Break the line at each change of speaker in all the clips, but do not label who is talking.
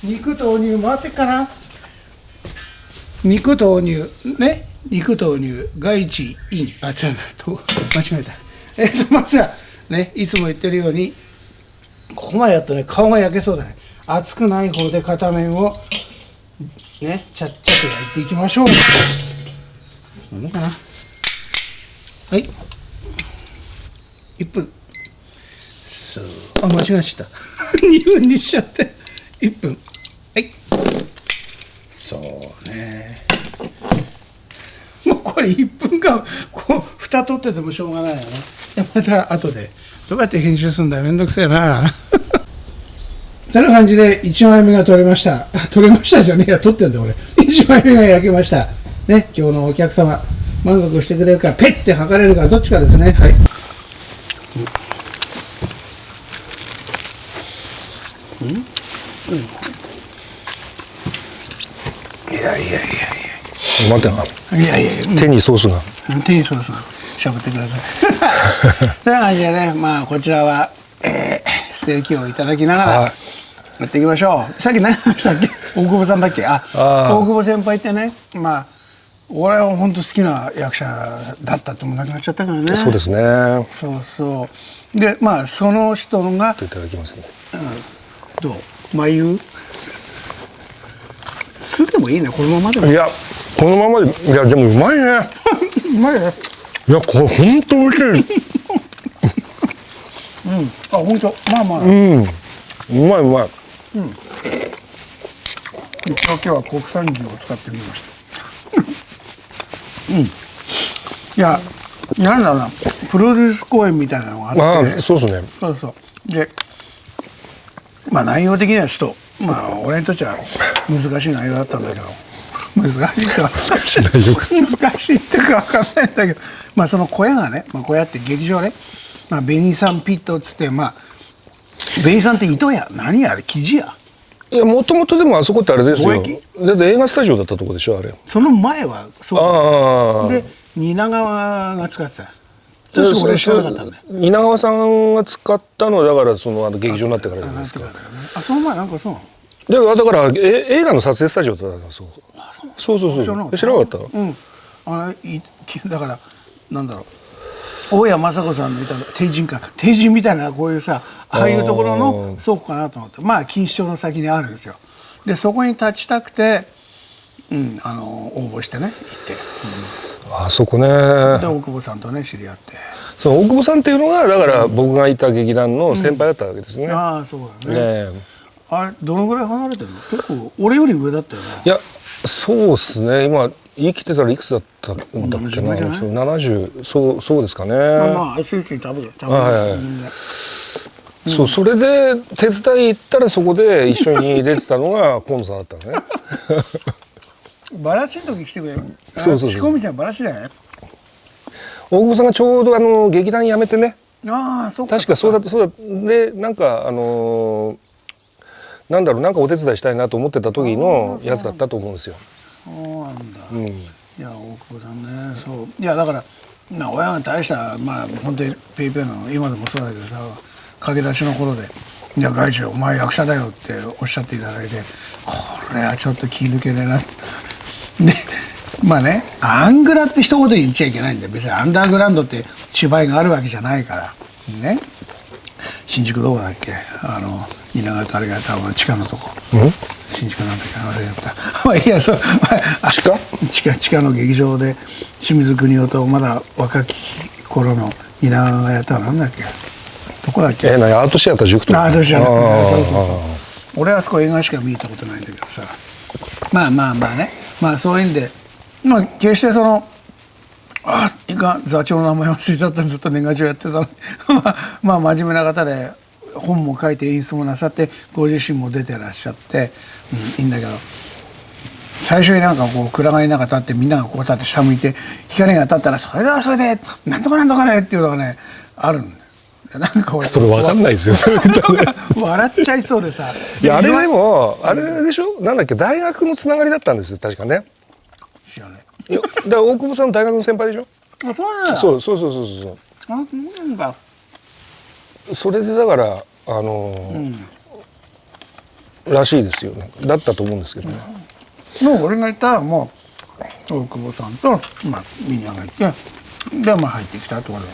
肉投入回ってっかな。肉投入ね、肉投入外地イン、違うなと間違えた。まずはね、いつも言ってるようにここまでやっとね、顔が焼けそうだね。熱くない方で片面をね、ちゃっちゃと焼いていきましょう。どうかな。はい、1分。そう、あ、間違えちゃった2分にしちゃって1分。はい、そうね、もうこれ1分間こう蓋取っててもしょうがないよね。また後でどうやって編集するんだよ、めんどくせえなてな感じで1枚目が取れました。取れましたじゃねえや、取ってんだ俺。1枚目が焼けましたね。今日のお客様満足してくれるか、ペッて測れるか、どっちかですね。はい、いやいやいやいや、
待てな。
いやいや、
手にソースが。
手にソースがしゃぶってくださいという感じでね、まあこちらは、ステーキをいただきながらやっていきましょう。さっき何話したっけ、大久保さんだっけ。大久保先輩ってね、まあ俺は本当好きな役者だったってもなくなっちゃったからね。
そうですね。
そうそうで、まあその人が
いただきますね。
どう眉酢でもいいね、このままでも。
いや、このままで、いやでもうまいね
うまいね。
いや、これ本当美味しい
あ、本当、まあまあ、
うまいうまい。
今日は国産牛を使ってみましたいや、なんだろうな、プロデュース公演みたいなのがあって。
そうですね。
そうそうで、まあ内容的にはちょっと、まあ俺にとっては難しい内容だったんだけど、難しいってか分かんないんだけど、まあその小屋がね、まあ、小屋って劇場ね、まあ、紅さんピットっつって、まあ紅さんって糸屋、何あれ、生地屋。
いや、もともとでもあそこってあれですよ。
貿易
だって映画スタジオだったとこでしょ、あれ。
その前はそう
あ
で、蜷川が使ってた。そうそう、俺知らなかったんだよ。
蜷川さんが使ったのだから、その劇場になってからじゃないですか。
あ、その前なんかそうなの。
だから映画の撮影スタジオだったんですよ。そう知らなかった。
あれだからなんだろう、大谷雅子さんのいた帝人みたいな、こういうさ、ああいうところの倉庫かなと思って、まあ錦糸町の先にあるんですよ。でそこに立ちたくて、応募してね、行って、
あそこね。
で大久保さんとね知り合って。
そう、大久保さんっていうのがだから僕がいた劇団の先輩だったわけですね。
ああ、そうだね。あれどのぐらい離れてるの？結構俺より上だったよね。
いや、そうですね。今生きてたらいくつだったんだっけな。70、そうですかね。
まあスーツに食べる。
そう、それで手伝い行ったらそこで一緒に出てたのが河野さんだったのね。
バラシの時来てくれる。
そう
仕込みちゃんバラシだよね。
大久保さんがちょうど劇団辞めてね。
ああ、そうか。
確かそうだで、なんかなんだろう、なんかお手伝いしたいなと思ってた時のやつだったと思うんですよ。
そうなんだ。いや、大久保さんね、そう。いや、だから親が大したまあ本当にペイペイの今でもそうだけどさ、駆け出しの頃で「いや外地お前役者だよ」っておっしゃっていただいて、これはちょっと気抜けねえなで、まあね、アングラって一言で言っちゃいけないんだよ。別にアンダーグラウンドって芝居があるわけじゃないからね。新宿どこだっけ、蜷川とあれが多分地下のとこ、新宿なんだっけ、忘れちゃったまあいいや、そう、地下の劇場で清水国夫とまだ若き頃の蜷川がやったのなんだっけ、どこだっけ、
アートシアター塾とか。
アートシアター、そう俺はあそこ映画しか見に行ったことないんだけどさ、まあね、まあそういう意味で、まあ決していかん、座長の名前忘れちゃった、ずっと年賀状やってたのにまあ真面目な方で本も書いて演出もなさってご自身も出てらっしゃって、いいんだけど、最初になんかこう暗がりなんか立ってみんながこう立って下向いて光が当たったら「それではそれでなんとかなんとかね」っていうのがねあるんだよ。なんか俺
それ分かんないですよ。それ
笑っちゃいそうでさ。
いや、あれでもあれでしょ、なんだっけ、大学のつながりだったんですよ確かね。
知らない。
いや、だから大久保さん大学の先輩でしょ。
あ、そうなんだ。
そう。
あ、そうなんだ。
それでだかららしいですよ、だったと思うんですけどね。
もう俺がいたらもう大久保さんと、みんながいて、で入ってきたところ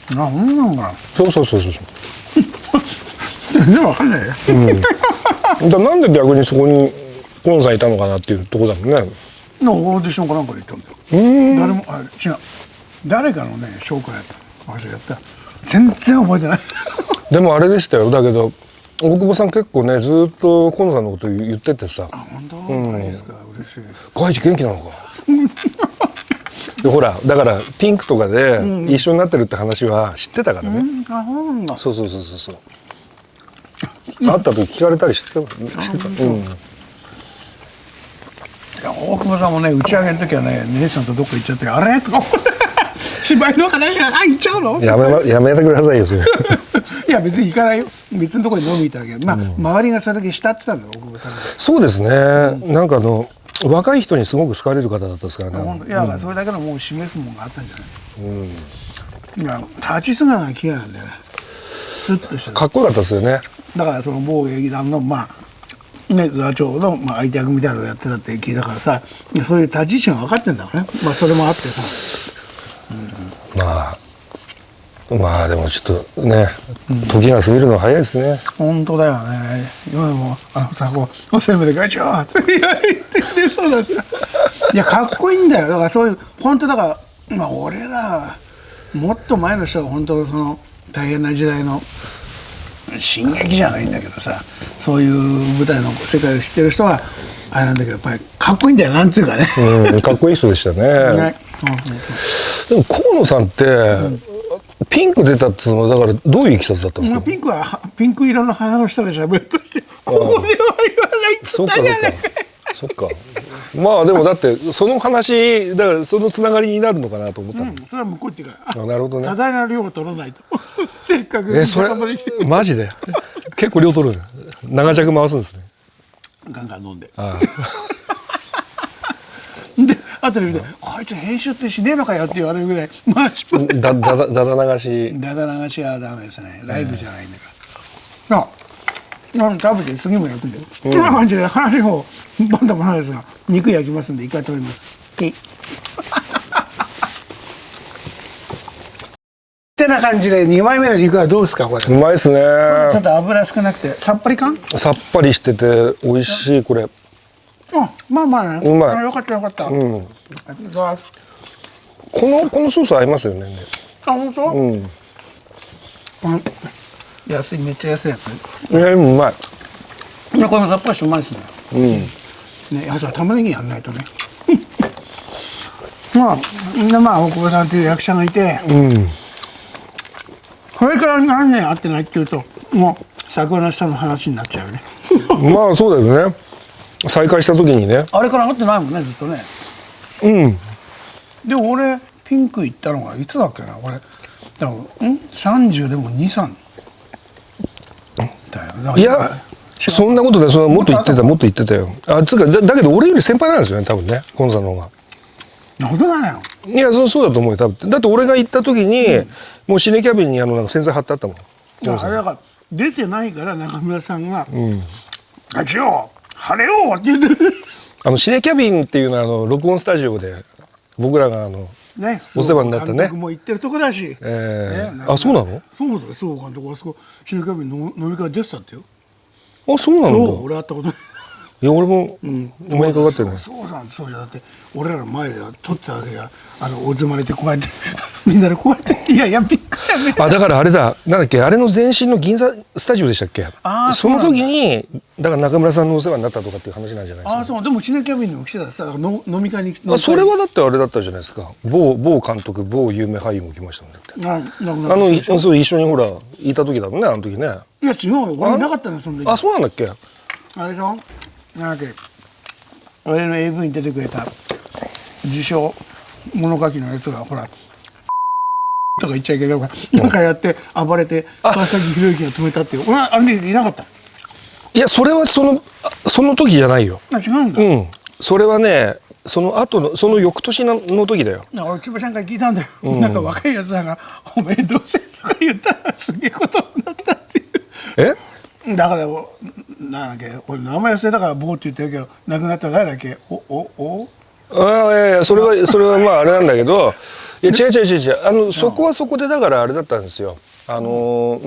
でなんかな。
そうそうそうそう。
全然わかんないよ。
なんで逆にそこにコンさんいたのかなっていうところだもんね。
のオーディションかなんかで行ったんだよ。誰も違う、誰かのね紹介やった忘れちゃった。全然覚えてない。
でもあれでしたよ。だけど大久保さん結構ねずっとコンさんのこと言っててさ、
本当、マジですか、嬉しい。
外地元気なのかでほらだからピンクとかで一緒になってるって話は知ってたからね。そうそうそうそうそう。会った時聞かれたりしてた。
大久保さんもね打ち上げの時はね姉さんとどっか行っちゃってあれとか芝居の話が行っちゃうの
やめてくださいよそれ。
いや別に行かないよ、別のところに飲みに行っただけど、周りがそれだけ慕ってたんだよ大久保さんが。
そうですね、なんか若い人にすごく好かれる方だったですからね。
いや、それだけのもう示すものがあったんじゃない。いや立ち姿が綺麗なんだよね、スッとして
かっこよかったですよね。
だからその某劇団の座長の相手役みたいなのをやってたって聞いたからさ、そういう立ち位置が分かってんだからね。それもあってさ、
まあでもちょっとね、時が過ぎるのは早いですね。
本当だよね。今でもさおせんべいでガチョーって言ってくれそうだし、いやかっこいいんだよ。だからそういう本当だから俺らもっと前の人は本当その大変な時代の進撃じゃないんだけどさ、そういう舞台の世界を知ってる人はあれなんだけど、やっぱりかっこいいんだよ、なんていうかね。
かっこいい人でしたね。でも河野さんって、ピンク出たっつうのはだからどういういきさつだったんですか。
ピンクはピンク色の花の下で喋るとして、ここでは言わないって言ったじゃないか。
そっか。まあでもだってその話だからそのつながりになるのかなと思ったの。
それは向こうっていうか、
なるほどね。
多大な量を取らないと。せっかく
それマジで結構量取る。長尺回すんですね。
ガンガン飲んで。で後で見て「こいつ編集ってしねえのかよ」って言われるぐらいマジ
だだ流し。
だだ流しはダメですね。ライブじゃないんだから。食べて次も焼くんだよ。こんな感じで話をバンダもないですが、肉焼きますんで一回食べます。ってな感じで2枚目の肉はどうですかこれ。
うまいですね。
ちょっと油少なくてさっぱり感。
さっぱりしてて美味しいこれ。
まあね。
うまい。
よかったよかった。
このソース合いますよね。
本当？安い、めっちゃ安いやつ。
うまい。
このさっぱりしてうまいですね。ね、玉ねぎやんないとね。大久保さんという役者がいて、これから何年会ってないっていうともう桜の下の話になっちゃうよね。
まあそうだよね。再会した時にね。
あれから会ってないもんねずっとね。でも俺ピンク行ったのがいつだっけな。俺でも30でも23だよ。
いやそんなことでもっと言ってたよ。つうかだけど俺より先輩なんですよね多分ねコンさんの方が。
本当だよ。
いやそうだと思うよ多分。だって俺が行った時に、もうシネキャビンになんか洗剤貼ってあったもん。
あれだから出てないから中村さんが「あちよ晴れよ」って言って
シネキャビンっていうのは録音スタジオで僕らが
ね、
お世話になったね。
監督も行ってるとこだし。
そうなの？
そうだよ、そう監督あそこシネキャビンの飲み会出てたってよ。
そうなんだ。
俺会ったことない。
いや俺もお前にかかってるね。
そうじゃだって俺らの前で撮ってたわけや。おずまれてこうやってみんなでこうやっていやびっくりしたね。
だからあれだなんだっけあれの前身の銀座スタジオでしたっけ。その時にだから中村さんのお世話になったとかっていう話なんじゃないですか。
そうでもシネキャビンにも来てたさ飲み会に来て。
それはだってあれだったじゃないですか。某監督某有名俳優も来ましたもんだって。そう一緒にほらいた時だもんねあの時ね。
いや違うよ俺いなかったのその時。
そうなんだっけ。
あれでしょなんだっけ俺の AV に出てくれた自称物書きのやつがほらとか言っちゃいけないからなんかやって暴れて川崎博之が止めたっていう。俺あれでいなかった。
いやそれはその時じゃないよ。
違うんだ。
それはねその後のその翌年の時だよ。
俺千葉さんから聞いたんだよ。なんか若いやつらが「おめえどうせ」とか言ったらすげえことになったっていう。だからなんだっけ俺名前忘れたからボーって言ってるけど亡くなったら誰だっけ
いやそれはまああれなんだけどいや違うそこはそこでだからあれだったんですよど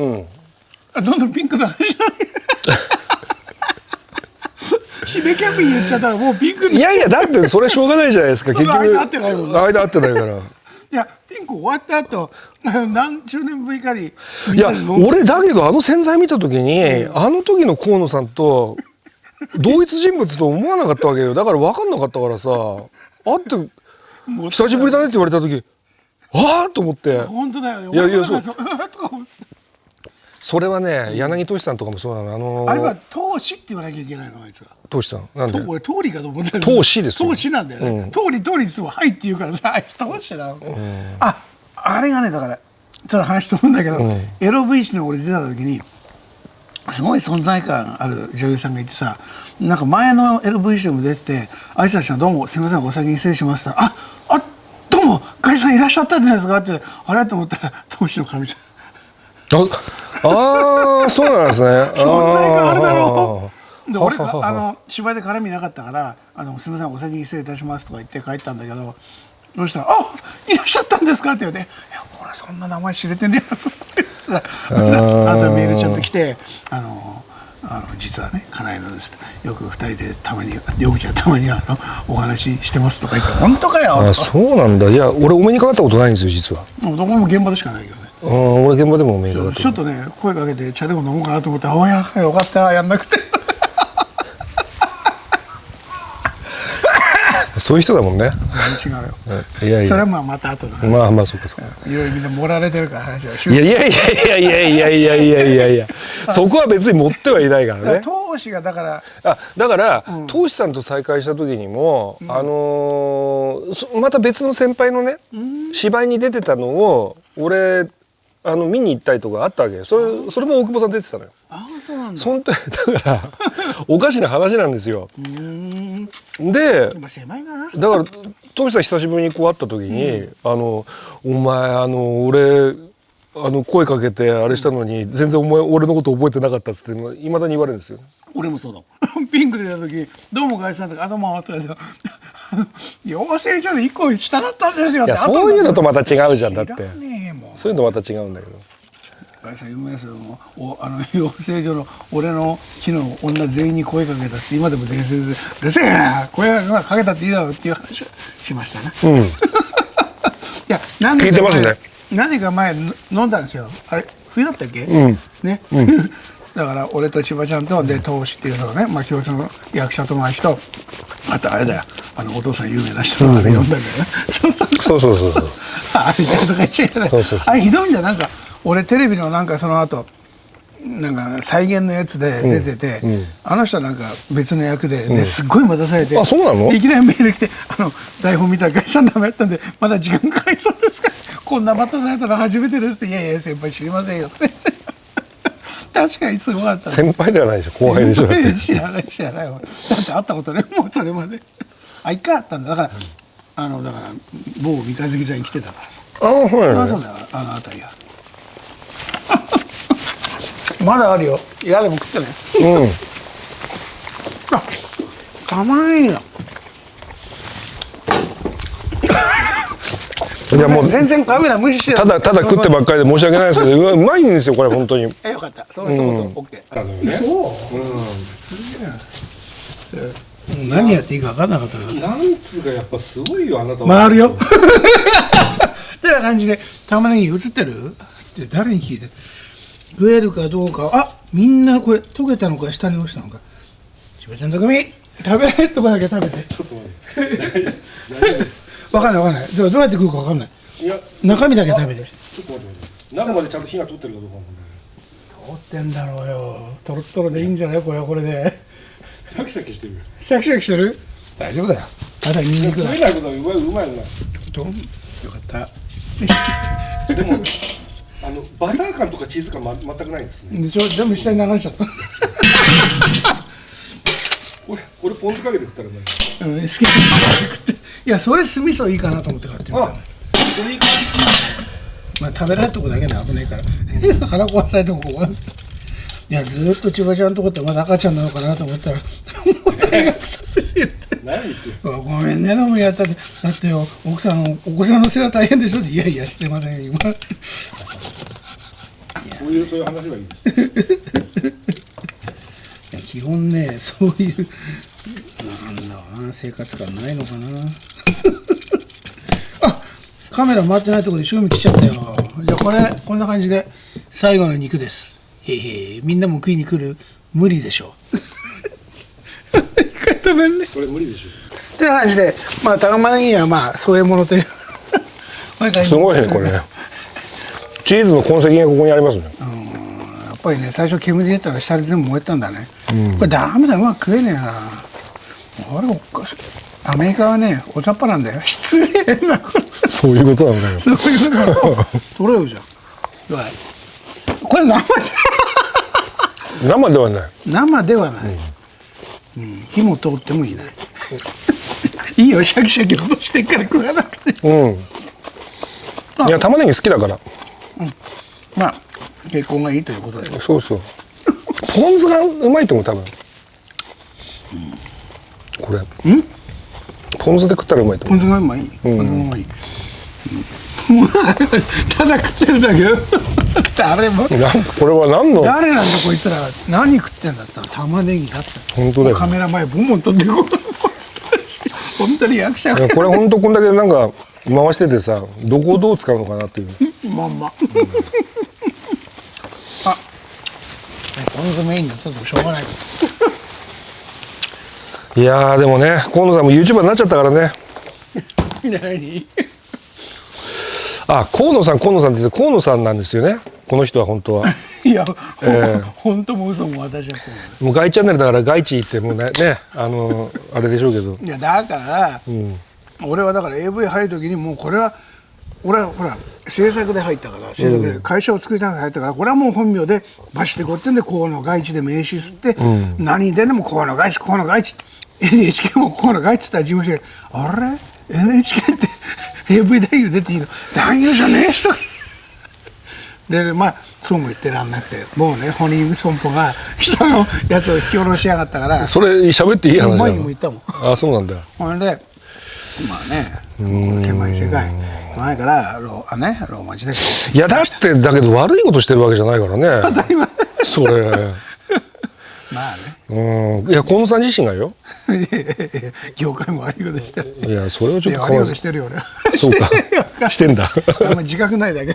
ん
どんピンクの話だヒデキャビン言っちゃったらもうピンク
いやだってそれしょうがないじゃないですか結局
間合ってないもんね
間合ってないから
いやピンク終わった後何十年ぶりかに
いや俺だけどあの洗剤見た時に、あの時の河野さんと同一人物と思わなかったわけよだから分かんなかったからさ会って久しぶりだねって言われた時ああと思って
本当だよね
いやそう
とか思って
それはね柳俊さんとかもそうなの
あれは投資って言わなきゃいけないのあいつは
俊さんなんで
俺通りかと思った
投資ですよ
投資なんだよね、通りいつもはいって言うからさあいつ投資だ、あれがねだからちょっと話飛ぶんだけど、LV 誌の俺出た時にすごい存在感ある女優さんがいてさなんか前の LV 誌でも出てて挨拶したらどうもすみませんお先に失礼しましたどうもガイさんいらっしゃったんじゃないですかってあれと思ったら投資の神さん
そうなんですね
存在感あるだろうで俺芝居で絡みなかったからすみませんお先に失礼いたしますとか言って帰ったんだけどどうしたらいらっしゃったんですかって言われていやこれそんな名前知れてねえやつってさメールちゃんと来て実はね家内のですよく2人でたまによくちゃんたまにお話ししてますとか言って本当かよ
そうなんだいや俺お目にかかったことないんですよ実は
どこも現場でしかないけどね
俺現場でもお目にかかって
ちょっとね声かけて茶でも飲もうかなと思ったらおやよかったやんなくて
そういう人だもんね
違うよ
いや
それはまた後だ
まあそうか
いろいろみんな盛られてるから話はい
やそこは別に持ってはいないからね
当時がだから
当時さんと再会した時にもまた別の先輩のね芝居に出てたのを俺見に行ったりとかあったわけよそれも大久保さん出てたのよ
そうなんだ
そんだからおかしな話なんですよで
狭いかな
だから当時さん久しぶりにこう会った時にお前俺声かけてあれしたのに全然お前俺のこと覚えてなかったっつっていまだに言われるんですよ
俺もそうだもんピンクで出た時どうもガイさんとか頭回ってたんですよ養成所で1個下だったんですよ
いやそういうのとまた違うじゃんだってそういうのまた違うんだけど
ガイさん有名ですよ養成所の俺の昨日女全員に声かけたって今でも伝説でうるせえな声かけたっていいだろうっていう話をしましたねいや
聞いてますね
何年か前飲んだんですよあれ冬だったっけねだから俺と千葉ちゃんとで投資っていうのがね共通の役者友達とあとあれだよお父さん有名な人とかで呼んだんだよね
そう
あれとか言っちゃいけないあれひどいんだよなんか俺テレビのなんかその後なんか再現のやつで出てて、あの人はなんか別の役で、ねすっごい待たされて
そうなの
いきなりメール来て台本見たらガイさんダメやったんでまだ時間かかりそうですかこんな待たされたの初めてですっていや先輩知りませんよって確かにすごかった
先輩ではないでしょ後輩でしょだって
知らないだって会ったことねもうそれまで一回あったんだだから某三日月座に来てたから
はい
そうだよ辺りはまだあるよいやでも食ってね玉ねぎだいやもう全然カメラ無視して
ただ食ってばっかりで申し訳ないですけどうまいんですよこれ本当に
よかったそうオッケーそう何やっていいか分かんなかったから
なんつうかやっぱすごいよあなたは
回るよってな感じで玉ねぎ映ってるって誰に聞いて食えるかどうかみんなこれ溶けたのか下に落ちたのか千葉ちゃんと組食べられるとこだけ食べてちょっと待って分かんないどうやって食うか分かんない
いや
中身だけ食べて
ちょっと待って中までちゃんと火が通ってるかどうかも
通ってんだろうよトロットロでいいんじゃないこれはこれで
シャキシャキしてる
シャキシャキしてる大丈夫だよあとはニンニクだ
食えないことはうまい
よかった
でもバター感とかチーズ感全くないですね
でしょ全部下に流しちゃった
これポン酢かけて食ったらうまい
好き食っていやそれ酢味噌いいかなと思って買ってみたの食べられるとこだけね危ないから腹壊されてもここいやずーっと千葉ちゃんとこってまだ赤ちゃんなのかなと思ったらもう大学生ですよって
何言ってる。
ごめんね飲みやったってだってよお子さんの世話大変でしょっていやいやしてません今
そういう話はいいです。
いや基本ねそういうなんだろうな生活感ないのかなあカメラ回ってないところで賞味来ちゃったよ。じゃあこれこんな感じで最後の肉です。へへみんなも食いに来る無理でしょごめんね
それ無理でしょ。
って感じでまあ玉ねぎはまあそういうものという
すごいねこれ。チーズの痕跡がここにありますね。
やっぱりね最初煙出たら下で全部燃えたんだね、これダメだうまく食えねえな。あれおかしい。アメリカはねおざっぱなんだよ。失礼なこと
そういうことなんだよ。
そういうこと取れよじゃん。これ
生ではない。
生ではない、火も通ってもいないいいよシャキシャキ落としてから食わなくて
いや玉ねぎ好きだから。
まあ血行がいいということで
そうそう。ポン酢がうまいと思う多分。これ。ポン酢で食ったらうまいと
ポン
思う。
酢がうまい、ポン酢がうまい、もうただ食ってるだけよ誰も
これは何の。
誰なんだこいつら何食ってんだったら玉ねぎだって
本当だよ。
カメラ前ボンボン撮ってこう本当に役者
いやこれ本当こんだけなんか回しててさどこをどう使うのかなっていう。
まんまあポン酢メインになったとしょうがない
いやーでもね河野さんも YouTuber になっちゃったからね。
何
あ河野さんって言って河野さんなんですよねこの人は本当は。
いや、本当も嘘も私はそう
もう外チャンネルだから外地ってもうねあれでしょうけど。
いやだから、俺はだから AV 入る時にもうこれは俺はほら制作で入ったから制作で会社を作りたくて入ったからこれはもう本名でバシってこうってんで河野外地で名刺吸って、何に出んでも河野外地 NHK も河野外地って言ったら事務所であれ NHK って AV 男優出ていいの男優じゃねえ人でまあそうも言ってらんなくてもうねホニー損保が人のやつを引き下ろしやがったから
それ喋っていい話なの。
前にも言ったもん。
あそうなんだ。
ほんでまあねこの狭い世界前からローマ字で
いやだけど悪いことしてるわけじゃないからね。
当たり前
それ。
まあね
いや河野さん自身がよ。
業界も悪いことしてる。
いやそれはちょっと
悪いことしてるよ俺は。
そうかしてんだ。
あんま自覚ないだけ。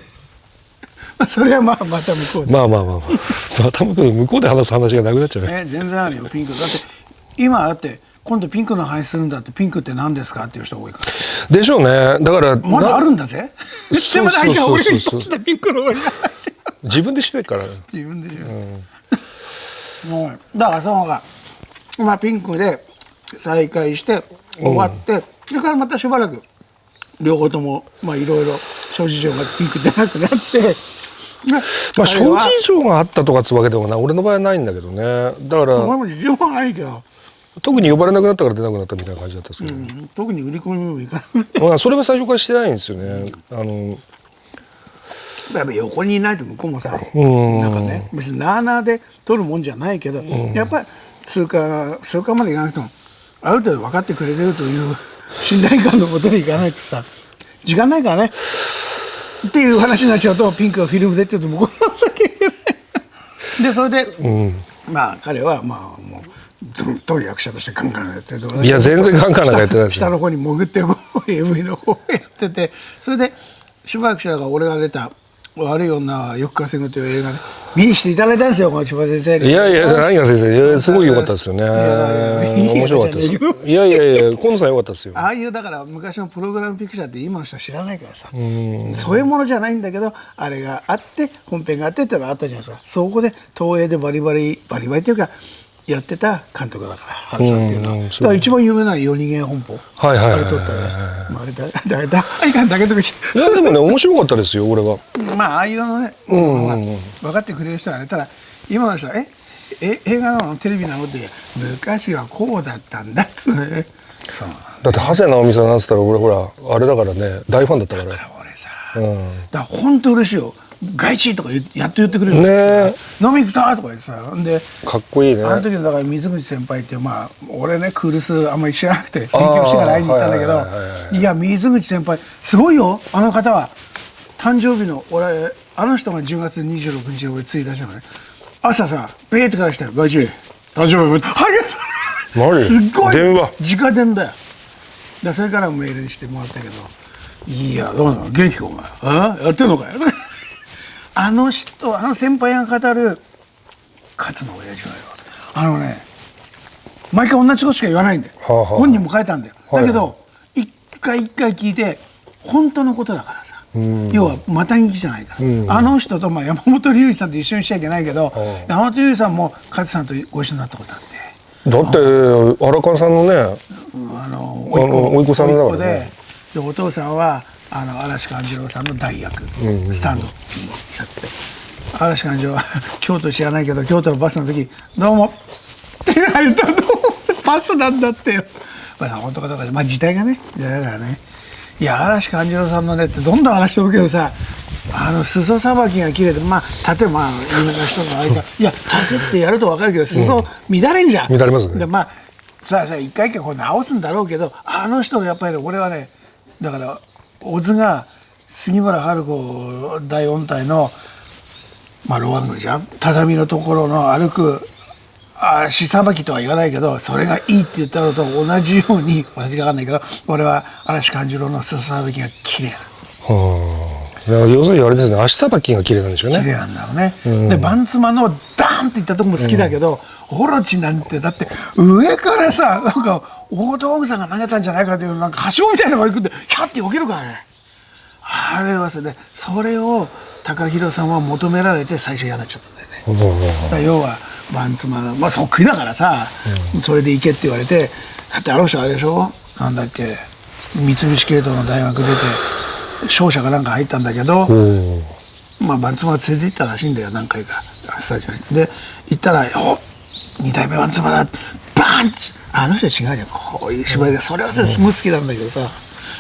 それはまた向こうで。
まあまた向こうで話す話がなくなっちゃうね。
全然あるよピンクだって今だって今度ピンクの話するんだってピンクって何ですかっていう人多いから。
でしょうね。だから
まだあるんだぜ。でも大体俺が一つでピンクの方に話
自分でしてるから。
自分でしょ。もうだからその方がまあピンクで再開して終わって、それからまたしばらく両方ともまあいろいろ諸事情がピンクでなくなって。
まあ諸事情があったとかつわけでもない俺の場合はないんだけどね。だから
俺も事情はないけど
特に呼ばれなくなったから出なくなったみたいな感じだったんですけど、
特に売り込みもいかない
まあそれは最初からしてないんですよね。
やっぱ横にいないと向こうもさなんかね別になあなあで取るもんじゃないけど、やっぱり通過までいかなくてもある程度分かってくれてるという信頼感のもとにいかないとさ時間ないからねっていう話になっちゃうとピンクがフィルムでって言うと向こうの先でそれで、まあ彼はまあもうどういう役者としてカンカンやってる。
いや全然カンカンなんかやってないですよ。
下の方に潜ってこう AV の方やっててそれでしばらくしたら俺が出た「悪い女はよく稼ぐ」という映画で見にしていただいたんですよこの千葉先生に。
いや何が先生すごい良かったですよね。面白かったです。いや河野さん良かったですよ。
ああいうだから昔のプログラムピクチャーって今の人は知らないからさそういうものじゃないんだけどあれがあって本編があってってのがあったじゃないですか。そこで東映でバリバリっていうかやってた監督だから春さんっていうのはだから一番有名な夜逃げ本舗あれ撮ったね。あれだけどい
やでもね面白かったですよ俺は。
まあああいうのね分かってくれる人はねただ今の人は映画なのテレビなのって昔はこうだったんだっつうね。
だって長谷直美さんなんつったら俺ほらあれだからね大ファンだったから。
だから俺さだから本当嬉しいよ。外地とかやっと言ってくれるん
ね
ですよ、飲み行くぞとか言ってさ、で
かっこいいね。
あの時のだから水口先輩ってまあ俺ねクールスあんまり知らなくて勉強してから会いに行ったんだけ
はいはいはいは
ど、いや水口先輩すごいよあの方は。誕生日の俺あの人が10月26日俺ついたじゃない。朝さペーって返したよ、外地誕生日おめでとう、ありがとう
マジ
すっごい
電話
直電だよ。でそれからメールにしてもらったけど、いやどうなの元気かお前、やってんのかよあの人、あの先輩が語る勝の親父はよ、毎回同じことしか言わないんだよ、
はあはあ、
本人も書いたんだよ、
はいはい
だけど一回一回聞いて本当のことだからさ、要はまた聞きじゃないから、あの人とまあ山本龍一さんと一緒にしちゃいけないけど、山本龍一さんも勝さんとご一緒になったことあって、
だって荒川さんのね、おいっ子さんだからね。
でお父さんは嵐勘次郎さんの代役、スタンドやって嵐勘次郎は京都知らないけど京都のバスの時「どうも」って言ったらバスなんだってよ。まあ本当かどうかまあ時代がね時代だからね。いや嵐勘次郎さんのねってどんどん話してるけどさ、裾さばきが綺麗で、まあ盾まあ有名な人のあれかいや盾ってやると分かるけど裾乱れんじゃん、
乱れますね。
でまあさ一回一回こう直すんだろうけど、あの人のやっぱり俺はねだから小津が杉村春子大音体のまあロワングじゃん、畳のところの歩く足さばきとは言わないけどそれがいいって言ったのと同じように同じか分かんないけど俺は嵐勘次郎の裾さばきが綺麗な。
要するにあれですね、足さばきが綺麗なんでしょうね。
綺麗なんだろうね、でバンツマのダーンっていったとこも好きだけど、オロチなんてだって上からさなんか大道具さんが投げたんじゃないかというなんかはしごみたいなのが行くんでヒャッて避けるからね。あれはそれを高弘さんは求められて最初嫌になっちゃったんだよね。だから要はバンツマのまあそっくりだからさ、それで行けって言われて、だってあの人あれでしょ、なんだっけ三菱系統の大学出て商社かなんか入ったんだけど、まあバンツマが連れて行ったらしいんだよ何回かスタジオに。で行ったら「お2代目バンツマだ」バンって、あの人は違うじゃん、こういう芝居でそれはすごい好きなんだけどさ、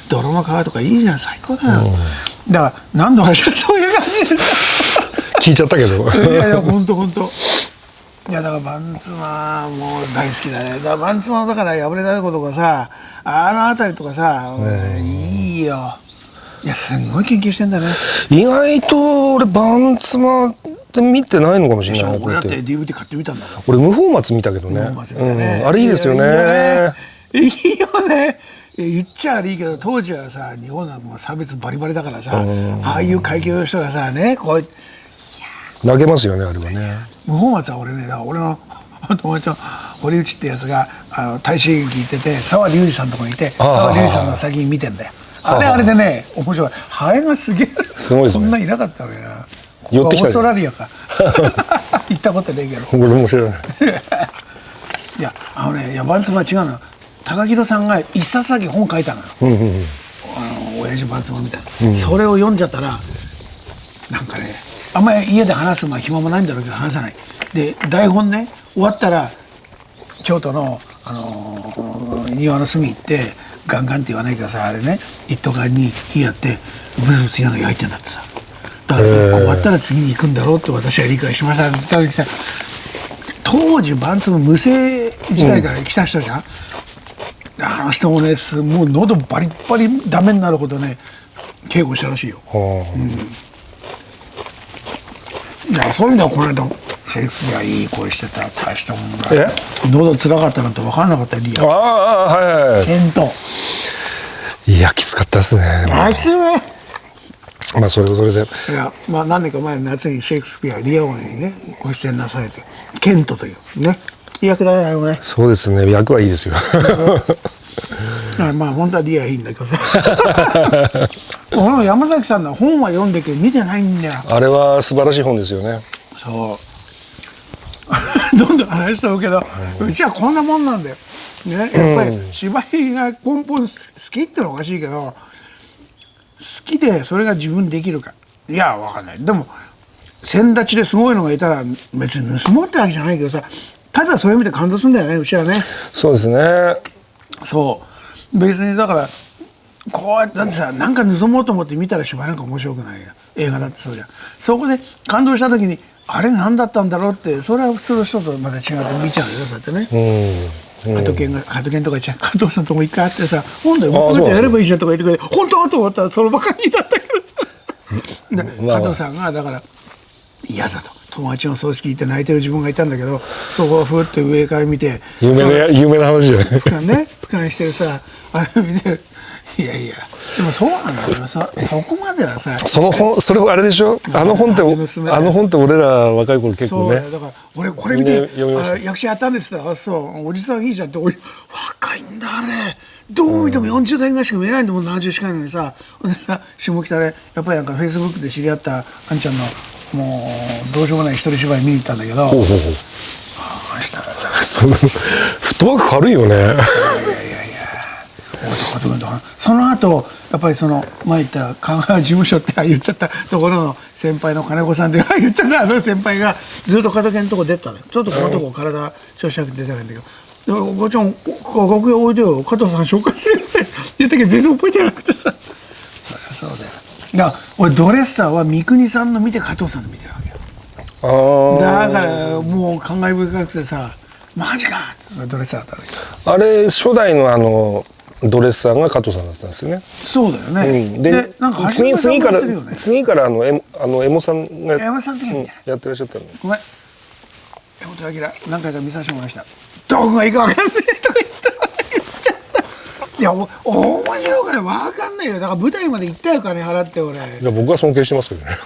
泥の川とかいいじゃん最高だよ。だから何度かしらそういう感じで
聞いちゃったけど
いやいや本当いやだからバンツマもう大好きだね。だからバンツマだから破れたことかさあの辺りとかさ、いいよ。いやすんごい研究してんだね。
意外と俺バンツマって見てないのかもしれないな。
俺だって DVD 買ってみたんだもん。
俺無法松見たけどね、あれいいですよね。
いいよね。言っちゃ悪いけど当時はさ日本はもう差別バリバリだからさ、ああいう階級の人がさねこう
投げますよねあれはね。
無法松は俺ねだから俺の友達の堀内ってやつが大衆劇行ってて沢隆二さんのとこにいて沢隆二さんの先に見てんだよ。あれでね面白い。ハエがすげえ
すごいですね。
そんないなかったのよな。
寄ってきた。
オーストラリアか行ったことねえけど
俺も知らない
いやバンツマは違うの。高木戸さんが一冊だけ本書いたのよ、親父バンツマみたいな、それを読んじゃったらなんかねあんまり家で話す暇もないんだろうけど話さないで台本ね終わったら京都の、庭の隅行ってガンガンって言わないけどさあれね一斗缶に火やってブツブツ言いながら焼いてんだってさ、だから終わったら次に行くんだろうって私は理解しましたって言った時さ、当時バンツマ無声時代から来た人じゃん、あの人もねもう喉バリバリダメになるほどね稽古したらしいよ、だからそういうのはこの間シェイクスピアいい声してた大したもんだ。喉つらかったなんて分からなかったリア。
はい
返答
いやきつかったですね。
きついね。
まあそれはそれで
いやまあ何年か前の夏にシェイクスピアリア王にねご出演なされてケントというねいい役だよね。
そうですね役はいいですよ
まあ本当はリアいいんだけどさ俺も山崎さんの本は読んでけど見てないんだよ。
あれは素晴らしい本ですよね。
そうどんどん話しとるけど、うちはこんなもんなんだよ、ね、やっぱり芝居が根本好きってのはおかしいけど好きでそれが自分できるかいや分かんない。でも先立ちですごいのがいたら別に盗もうってわけじゃないけどさただそれ見て感動するんだよねうちはね。
そうですね。
そう別にだからこうやってだってさ、なんか盗もうと思って見たらしばらく面白くないよ、映画だってそうじゃん。そこで感動した時にあれ何だったんだろうって、それは普通の人とまた違って見ちゃうよ、そうやってね。加藤健とか言っちゃう、加藤さんとも一回会ってさ、本当にもう全てやればいいじゃんとか言ってくれて、本当と思ったらそのばかりだったけどで加藤さんがだから嫌だと、友達の葬式行って泣いてる自分がいたんだけど、そこをふって上から見て
有名な話じゃない。
ね、俯瞰してるさ、あれ見て、いやいや、でもそうなんだよ、そこまではさ、
それあれでしょ、あの本って俺ら若い頃結構ね。
そうだから俺これ見て
読みました。
役者やったんですって、あ、そうおじさんいいじゃんって、俺若いんだあれ、どう見ても40代ぐらいしか見えないんだもん、70近いのにさ。でさ、下北でやっぱりなんかフェイスブックで知り合ったあんちゃんのもうどうしようもない一人芝居見に行ったんだけど、したらさ、
フットワーク軽いよね。
その後やっぱりその前言った香川事務所って言っちゃったところの先輩の金子さんで言っちゃったあの先輩がずっと片毛のとこ出たのよ。ちょっとこのとこ体調子なくて出てないんだけど、でごちゃん楽屋おいでよ、加藤さん紹介するって言ったけど全然覚えてなくてさ。そうだよ。だから俺ドレッサーは三國さんの見て加藤さんの見てるわけよ。だからもう感慨深くてさ、マジかドレッサーだった。
あれ初代のドレッサーが加藤さんだったんですよね。
そうだよね。
で
なんか
次からエモさんが
山さんって
やってらっしゃったの。
ごめん、江本明何回か見させてもらいました。どこがいいか分かんないとか言った。いや面白くない、分かんないよ。だから舞台まで行ったよ、金払って俺。い
や僕は尊敬してますけどね。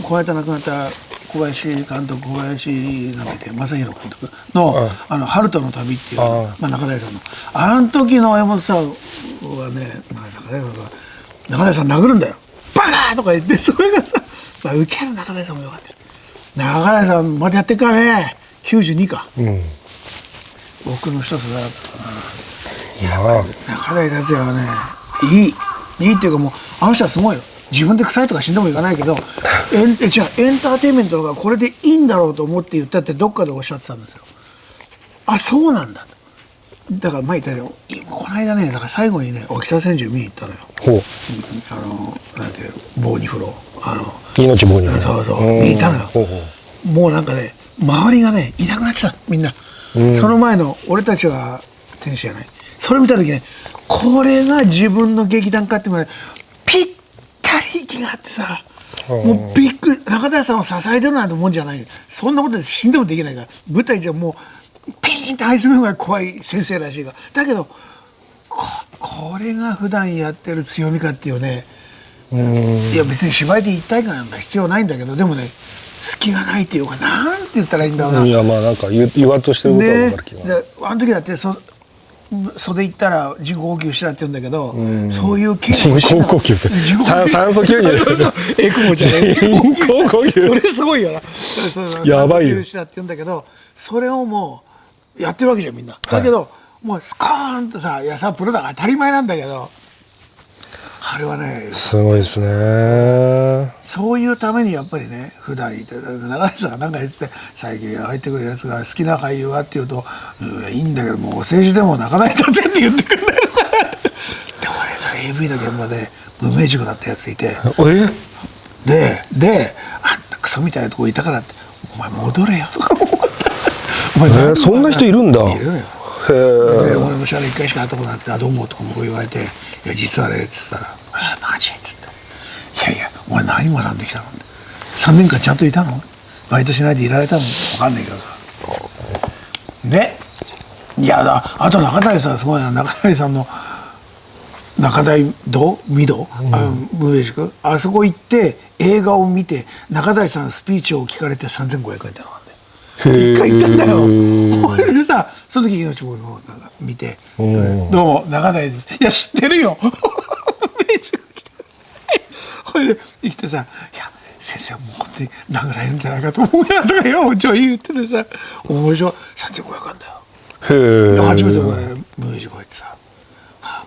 こうやって亡くなった小林監督、小林なんだっけ、正弘監督の「ハルトの旅」っていう、中台さんのあの時の山本さんはね、中台さん殴るんだよ、バカーとか言って、それがさ、受ける中台さんもよかったよ。中台さんまだやってっからね、92か、僕の一つだったな。中台達也はね、いいっていうか、もうあの人はすごいよ。自分で臭いとか死んでもいかないけど、エンターテインメントがこれでいいんだろうと思って言ったってどっかでおっしゃってたんですよ。あ、そうなんだ。だから前言ったよ、この間ね、だから最後にね、沖田千住見に行ったのよ。なんていう棒に風呂、
命棒に風
呂、そう見に行ったのよ。もうなんかね、周りがねいなくなってた、みんな。その前の俺たちは天使じゃない、それ見た時ね、これが自分の劇団かっていうのがね、ピッ息があってさ、もうびっくり、中谷さんを支えてるなんてもんじゃないよ。そんなことで死んでもできないから、舞台じゃもうピーンと這い詰めるぐらい怖い先生らしいが、だけどこれが普段やってる強みかっていうね。いや別に芝居で一体感なんか必要ないんだけど、でもね、隙がないっていうか、なんて言ったらいいんだろうな。
いやまあなんか言わんとしてることは分かる気が、
あの時だって袖行ったら人工呼吸したって言うんだけど、そういう
人工呼吸って酸素吸入
エクモじゃねえ、
人工呼吸
それすごいよな。
やばいよ。
酸素吸入したって言うんだけど、それをもうやってるわけじゃんみんな。だけどもうスカーンとさ、いやさプロだから当たり前なんだけど、あれはね
すごいですね。
そういうためにやっぱりね、普段いて長井さんが何か言って最近入ってくるやつが好きな俳優はって言うと、いいんだけどもう政治でも泣かないだぜって言ってくれないのかな。で俺さ AV の現場で無名塾だったやついて、であんたクソみたいなとこいたからって、お前戻れよとか思った。
そんな人いるんだ。
いるよ。で俺もしゃれ1回しか会ったことなくて、どうもとかも言われて、いや実はねっつったら、マジっつって、いやお前何学んできたの、3年間ちゃんといたの、バイトしないでいられたの、分かんないけどさ。でいやあと中谷さんすごいな、中谷さんの中台御堂、無名塾、あそこ行って映画を見て中谷さんのスピーチを聞かれて3500円ってのがあるんだよ。一回行ったんだよ。ほいでさ、その時命も見て「どうも中谷です」「いや知ってるよ」ほいで来てさ「いや先生もう本当に殴られるんじゃないかと思うよ」とかよ女優言っててさ、面白い、3500円だよ。初めて無名塾入ってさ、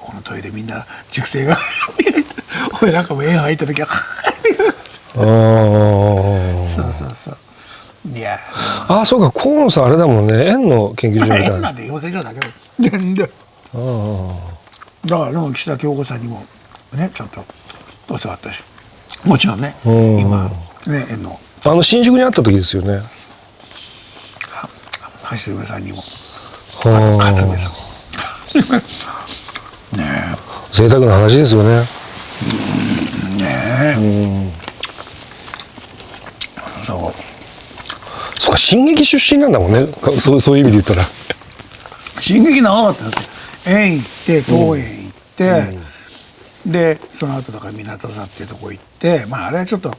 このトイレみんな熟成がほいなんかもう円入った時はそういや
そうか、河野さんあれだもんね、円の研究所みたいな。
円なんて養成所だけど全然だからでも岸田京子さんにもねちょっとお世話ったし、もちろんね今ね縁の
新宿にあった時ですよね。
橋爪さんにも
は
勝部さんね
贅沢な話ですよね。
えねえそう
か進撃出身なんだもんね、そういう意味で言ったら。
進撃長かったんですよ。園行って東園行って、でその後だから港座っていうとこ行って、まああれはちょっと、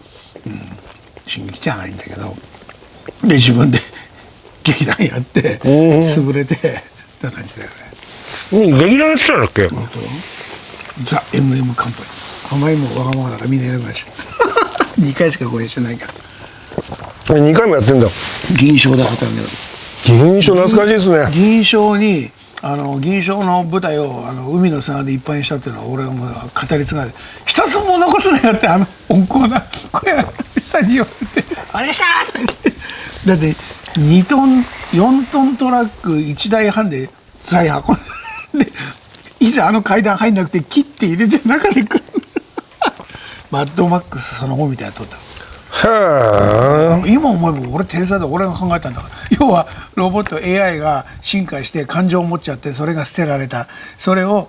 進撃じゃないんだけど、で自分で劇団やって潰れてって感じだよね。
劇団やってたんだっけ？
ザ・ MM カンパニー。あまりにもわがままだからみんないなくなっちゃった2回しか公演してないから。
2回もやってんだ。
銀賞で働いてる。
銀賞懐かしいですね。
銀賞に銀賞の舞台を海の砂でいっぱいにしたっていうのは俺はもう語り継がれて、一つも残すなよって温厚な小柳さんに言われて「あれした!」だって2トン4トントラック1台半で材運んで、いざ階段入んなくて切って入れて中で来るマッドマックスその後みたいなの撮った。今思えば俺天才だ、俺が考えたんだから。要はロボット AI が進化して感情を持っちゃって、それが捨てられた、それを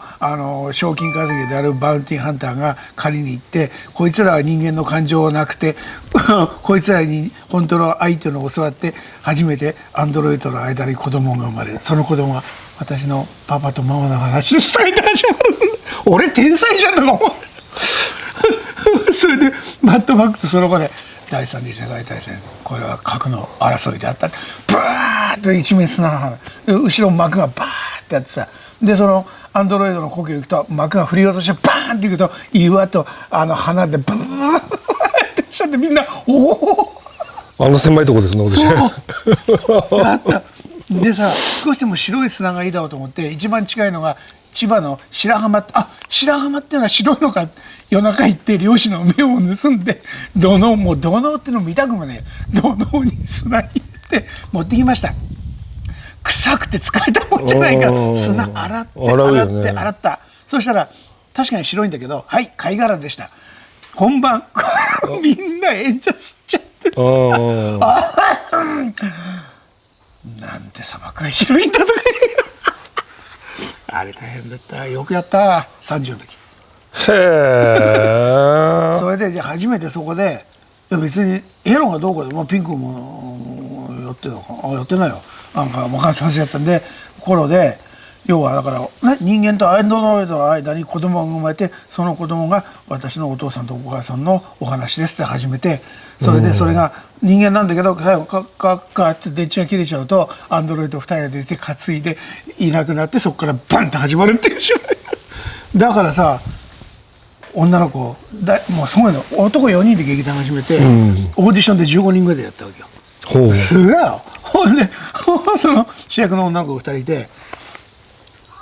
賞金稼ぎであるバウンティーハンターが借りに行って、こいつらは人間の感情はなくてこいつらに本当の相手の教わって初めてアンドロイドの間に子供が生まれる。その子供が私のパパとママの話を伝えて始まる俺天才じゃんとか思うそれでマッドマックスその子で第三次世界大戦、これは核の争いであった。ブワーッと一面砂が後ろ幕がバーッてやってさ、でそのアンドロイドの故郷行くと幕が振り落としてバーンっていくと岩と花でブーッってしちゃって、みんなおお
狭いとこですね私
あったでさ、少しでも白い砂がいいだろうと思って一番近いのが千葉の白浜。白浜っていうのは白いのか、夜中行って漁師の目を盗んで土のうっての見たくもねえ、土のうに砂入れて持ってきました。臭くて使えたもんじゃないから砂洗った。そしたら確かに白いんだけど、はい貝殻でした。本番みんな演者吸っちゃってなんて砂漠が広いんだとかあれ大変だった。よくやった30の時。へえそれでじゃあ初めてそこで、いや別にエロがどうかで、ピンクもやってるのかな、やってないよ、なんか分かんさせやったんで頃で、要はだから、ね、人間とアンドロイドの間に子供が生まれて、その子供が私のお父さんとお母さんのお話ですって始めて、それでそれが人間なんだけど最後カッカッカッって電池が切れちゃうとアンドロイド2人が出て担いでいなくなって、そこからバンって始まるっていう芝居だからさ、女の子もうすごいの、男4人で劇団始めて、オーディションで15人ぐらいでやったわけよ。すごいよ。ほんでその主役の女の子2人いて、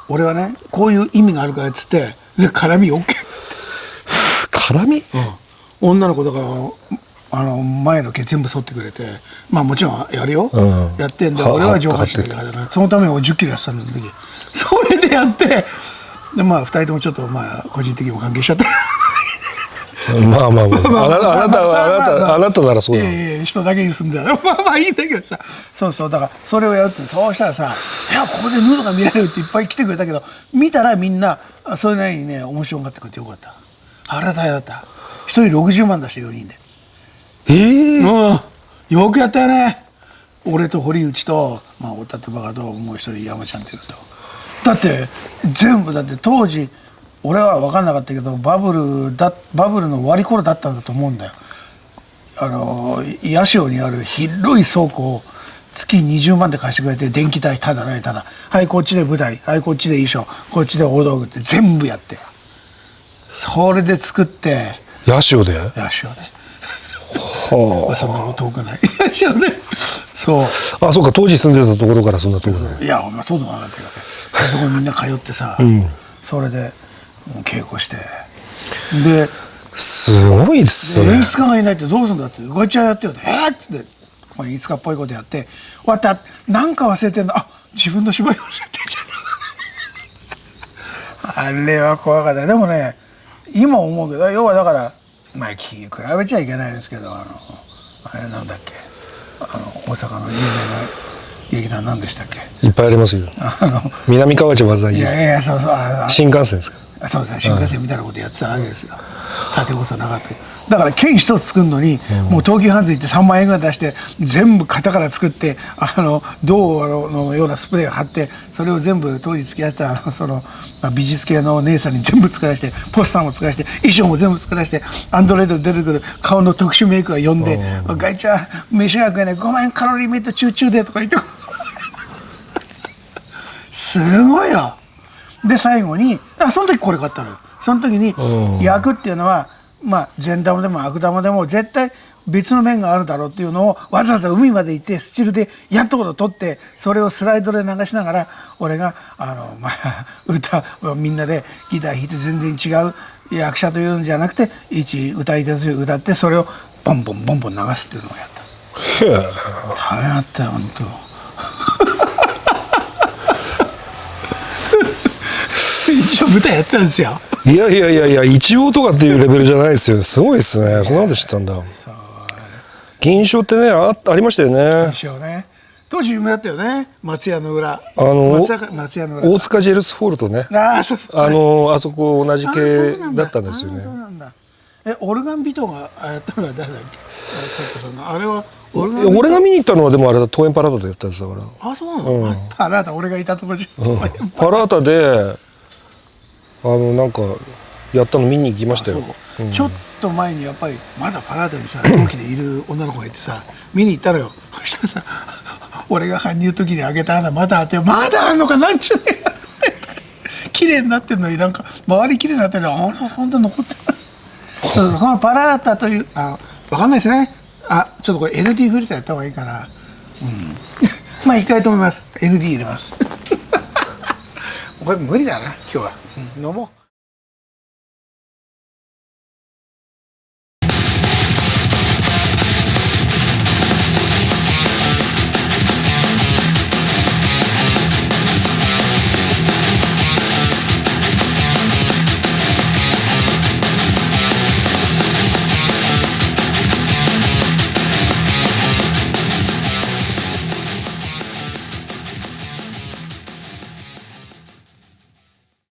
俺はねこういう意味があるからっつってで絡み OK
絡み、
女の子だから前の毛全部剃ってくれて、もちろんやるよ、やってんで、俺は上半身だけど、そのために俺10キロやってたんだけど、それでやって、で2人ともちょっと個人的にも関係しちゃった
あなたならそうだ、
人だけに住んでたいいんだけどさ、そうだからそれをやるって、そうしたらさ、いやここでヌードが見られるっていっぱい来てくれたけど、見たらみんなそれなりにね面白がってくれてよかった。腹大変だった。1人60万出して4人で。よくやったよね。俺と堀内とおたてばかともう一人山ちゃんっていうと、だって全部だって当時俺は分かんなかったけどバブルの終わり頃だったんだと思うんだよ。八潮にある広い倉庫を月20万で貸してくれて、電気代ただはいこっちで舞台、はいこっちで衣装、こっちで大道具って全部やって、それで作って
八潮で
はあ、そんなこと遠くない
そうか、当時住んでたところからそんなところで、
いやそうでもなかったけど、そこにみんな通ってさ、それで稽古して、です
ごいっすね。
演出家がいないってどうするんだって、動いちゃやってよって、っつって演出家っぽいことやって終わった、なんか忘れてんの、自分の芝居忘れてんじあれは怖かった。でもね今思うけど、要はだからまあ比べちゃいけないですけど、あれなんだっけ、大阪の有名な劇団なんでしたっけ。
いっぱいありますよ。南河内技いいです。
いやいや、そうそう、
新幹線ですか。
そうですね、新幹線みたいなことやってたわけですよ。縦細長く。だから剣一つ作るのに、もう東急ハンズ行って3万円ぐらい出して全部型から作って、銅のようなスプレーを貼って、それを全部当時付き合ってた美術系の姉さんに全部作らせて、ポスターも作らせて、衣装も全部作らせて、アンドロイドで出てくる顔の特殊メイクは呼んで「ガイちゃん飯が食えない5万円カロリーメイトチューチューで」とか言ってすごいよ。で最後にその時これ買ったのよ。その時に焼くっていうのは、まあ善玉でも悪玉でも絶対別の面があるだろうっていうのをわざわざ海まで行ってスチールでやっとこと取って、それをスライドで流しながら俺が歌みんなでギター弾いて全然違う役者というんじゃなくて一歌い手として歌って、それをボンボンボンボン流すっていうのをやった。大変だったよ本当。一応舞台やってたんですよ。
いや一応とかっていうレベルじゃないですよ。すごいですね。そんなこと知ったんだ。銀賞ってね、ありましたよね。
銀賞ね、当時有名だったよね。松屋の裏、松屋の裏、
大塚ジェルスフォールとね、
そう
あそこ同じ系だったんですよね。
そうなんだ。オルガンビトがやったのは誰だっけ。あれは
俺が見に行ったのはでもあれだ、東園パラータでやったやつだから。
あ、そうなの。パラータ俺がいたとこじゃ。
パラータでなんかやったの見に行きましたよ。
ちょっと前にやっぱりまだパラータにさ同期でいる女の子がいてさ、見に行ったのよ。そしたらさ、俺が搬入時にあげた花まだあって、まだあんのかなんちゅうね。綺麗になってんのに、なんか周り綺麗になってるのに、ほんと残ってる。このパラータというわかんないですね。ちょっとこれ ND フリーターやった方がいいかな。まあ一回止めます。ND 入れます。これ無理だな今日は。飲もう。